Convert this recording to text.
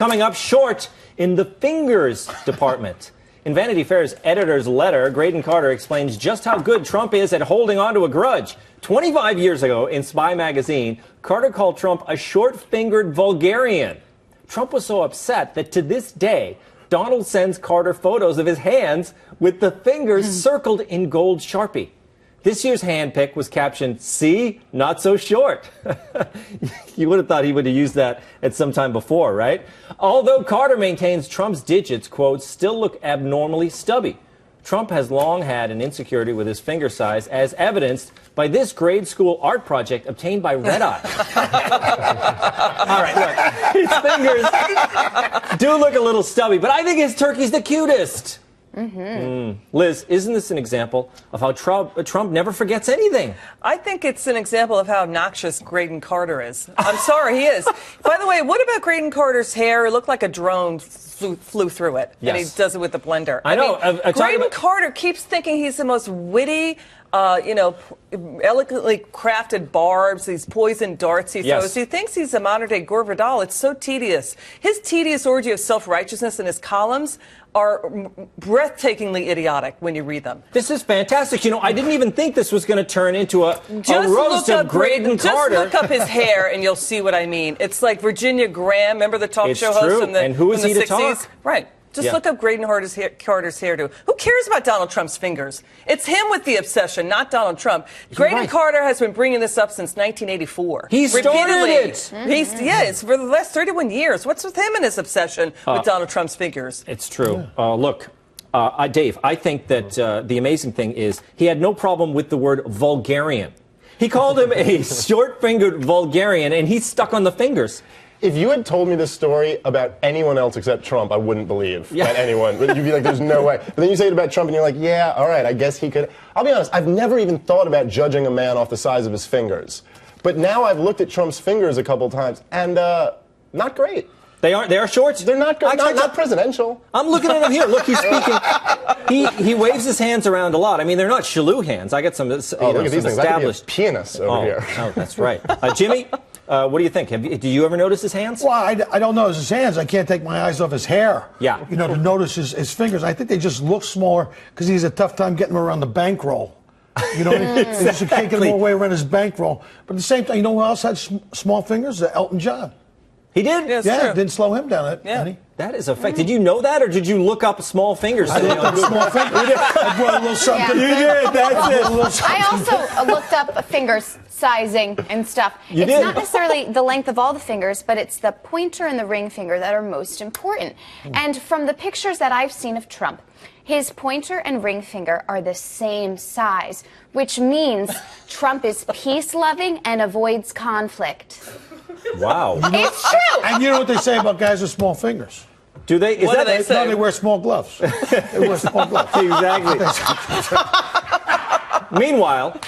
Coming up short in the fingers department. In Vanity Fair's editor's letter, Graydon Carter explains just how good Trump is at holding on to a grudge. 25 years ago, in Spy magazine, Carter called Trump a short-fingered vulgarian. Trump was so upset that to this day, Donald sends Carter photos of his hands with the fingers circled in gold Sharpie. This year's hand pick was captioned, "See, not so short." You would have thought he would have used that at some time before, right? Although Carter maintains Trump's digits, quote, still look abnormally stubby. Trump has long had an insecurity with his finger size, as evidenced by this grade school art project obtained by Red Eye. All right, look, his fingers do look a little stubby, but I think his turkey's the cutest. Liz, isn't this an example of how Trump never forgets anything? I think it's an example of how obnoxious Graydon Carter is. I'm sorry, he is. By the way, what about Graydon Carter's hair? It looked like a drone flew through it. Yes. And he does it with the blender. I know. Graydon Carter keeps thinking he's the most witty, elegantly crafted barbs, these poison darts he throws. Yes. He thinks he's a modern-day Gore Vidal. It's so tedious. His tedious orgy of self-righteousness in his columns are breathtakingly idiotic when you read them. This is fantastic. You know, I didn't even think this was going to turn into a roast of Graydon Carter. Just look up his hair and you'll see what I mean. It's like Virginia Graham, remember the talk show host in the 60s? And who is he to talk? Right. Just look up Graydon Carter's hairdo. Who cares about Donald Trump's fingers? It's him with the obsession, not Donald Trump. Graydon Carter has been bringing this up since 1984. He started it. It's for the last 31 years. What's with him and his obsession with Donald Trump's fingers? It's true. Look, Dave, I think that the amazing thing is he had no problem with the word vulgarian. He called him a short-fingered vulgarian, and he's stuck on the fingers. If you had told me this story about anyone else except Trump, I wouldn't believe that anyone. You'd be like, there's no way. But then you say it about Trump, and you're like, yeah, all right, I guess he could. I'll be honest, I've never even thought about judging a man off the size of his fingers. But now I've looked at Trump's fingers a couple times, and not great. They are short? They're not good. Not presidential. I'm looking at him here. Look, he's speaking. He waves his hands around a lot. I mean, they're not Shillue hands. I got some, look at these things. established Pianists over here. Oh, that's right. Jimmy, what do you think? Do you ever notice his hands? Well, I don't notice his hands. I can't take my eyes off his hair. Yeah. You know, to notice his fingers. I think they just look smaller because he has a tough time getting them around the bankroll. You know, he just can't get him away around his bankroll. But at the same time, you know who else had small fingers? Elton John. He did? Yeah, it didn't slow him down. That is a fact. Did you know that, or did you look up small fingers? I looked up small fingers. I brought a little something. You did. That's it. I also looked up fingers sizing and stuff. It's not necessarily the length of all the fingers, but it's the pointer and the ring finger that are most important. And from the pictures that I've seen of Trump, his pointer and ring finger are the same size, which means Trump is peace-loving and avoids conflict. Wow. It's true. And you know what they say about guys with small fingers? Do they? What do they say? No, they wear small gloves. They wear small gloves. Exactly. Meanwhile,